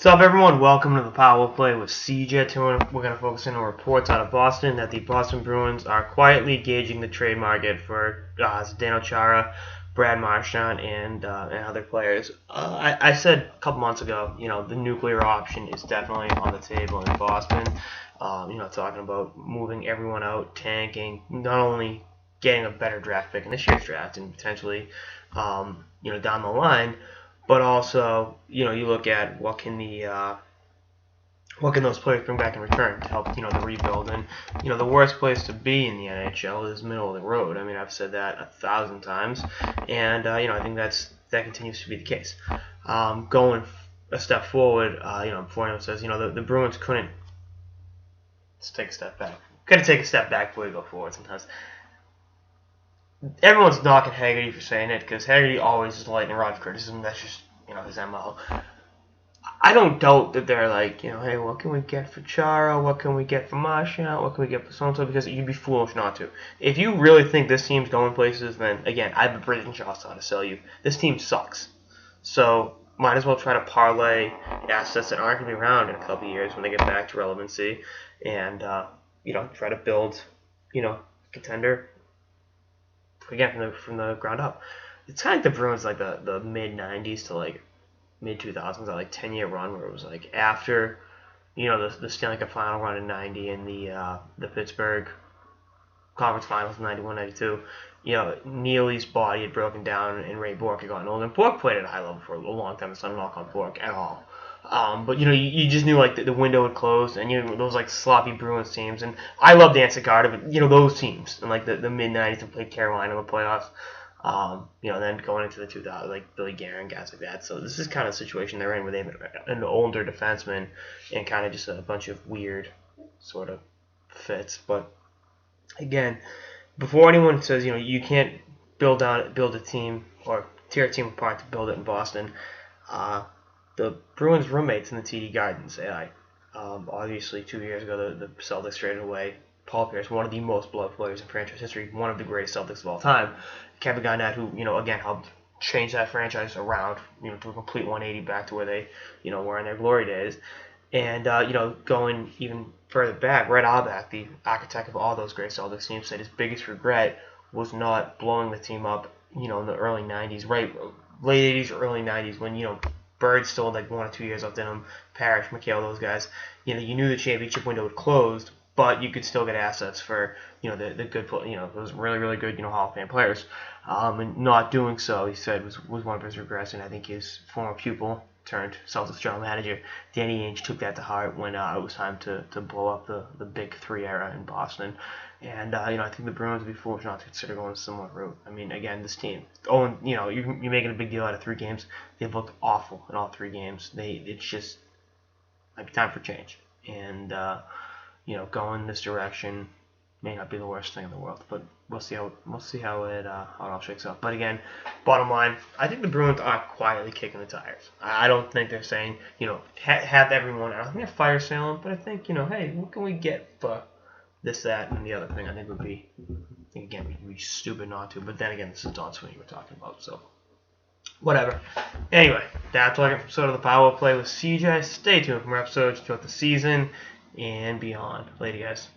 What's up, everyone? Welcome to the Power Play with CJ. Today we're going to focus in on reports out of Boston that the Boston Bruins are quietly gauging the trade market for Zdeno Chara, Brad Marchand, and other players. I said a couple months ago, the nuclear option is definitely on the table in Boston. Talking about moving everyone out, tanking, not only getting a better draft pick in this year's draft and potentially, down the line, but also, you look at what can those players bring back in return to help, the rebuild. And, the worst place to be in the NHL is middle of the road. I mean, I've said that 1,000 times, and I think that continues to be the case. Going a step forward, before anyone says, the Bruins couldn't. Let's take a step back. Got to take a step back before we go forward. Sometimes everyone's knocking Haggerty for saying it because Haggerty always is lightning rod criticism. That's just his MO. I don't doubt that they're like, hey, what can we get for Chara? What can we get for Marchand? What can we get for so-and-so? Because you'd be foolish not to. If you really think this team's going places, then, again, I have a Bridget and Charlestown to sell you. This team sucks. So might as well try to parlay assets that aren't going to be around in a couple of years when they get back to relevancy and, try to build, contender, again, from the ground up. It's kind of like the Bruins, like the mid-'90s to, like, mid-2000s, that 10-year run where it was like after the Stanley Cup final run in 90 and the Pittsburgh conference finals in 91, 92. Neely's body had broken down and Ray Bourque had gotten old, and Bourque played at a high level for a long time. It's not a knock on Bourque at all. But you just knew like the window had closed, and those like sloppy Bruins teams, and I love Dan Cigarda, but those teams in like the mid 90s that played Carolina in the playoffs. Then going into the 2000s, like Billy Guerin, guys like that. So this is kind of the situation they're in, where they have an older defenseman and kind of just a bunch of weird sort of fits. But again, before anyone says you can't build a team or tear a team apart to build it in Boston, the Bruins' roommates in the TD Garden say, obviously 2 years ago the Celtics traded away Paul Pierce, one of the most beloved players in franchise history, one of the greatest Celtics of all time. Kevin Garnett, who again helped change that franchise around, to a complete 180 back to where they, were in their glory days. And going even further back, Red Auerbach, the architect of all those great Celtics teams, said his biggest regret was not blowing the team up, in the early 90s, right, late 80s or early 90s, when Bird still had like 1 or 2 years left in him, Parrish, McHale, those guys. You knew the championship window had closed, but you could still get assets for the good, those really, really good Hall of Fame players. And not doing so, he said, was one of his regrets. And I think his former pupil turned Celtics general manager Danny Ainge took that to heart when it was time to blow up the Big Three era in Boston. And I think the Bruins would be foolish not to consider going a similar route. I mean, again, this team. Oh, and you're making a big deal out of 3 games. They've looked awful in all 3 games. It's just might be time for change. And going this direction may not be the worst thing in the world, but we'll see how it all shakes out. But again, bottom line, I think the Bruins are quietly kicking the tires. I don't think they're saying have everyone. I don't think they're fire sailing, but I think hey, what can we get for this, that, and the other thing? I think would be, again, we'd be stupid not to. But then again, this is Don Sweeney we're talking about, so whatever. Anyway, that's all I got from episode of the Power Play with CJ. Stay tuned for more episodes throughout the season and beyond. Later, guys.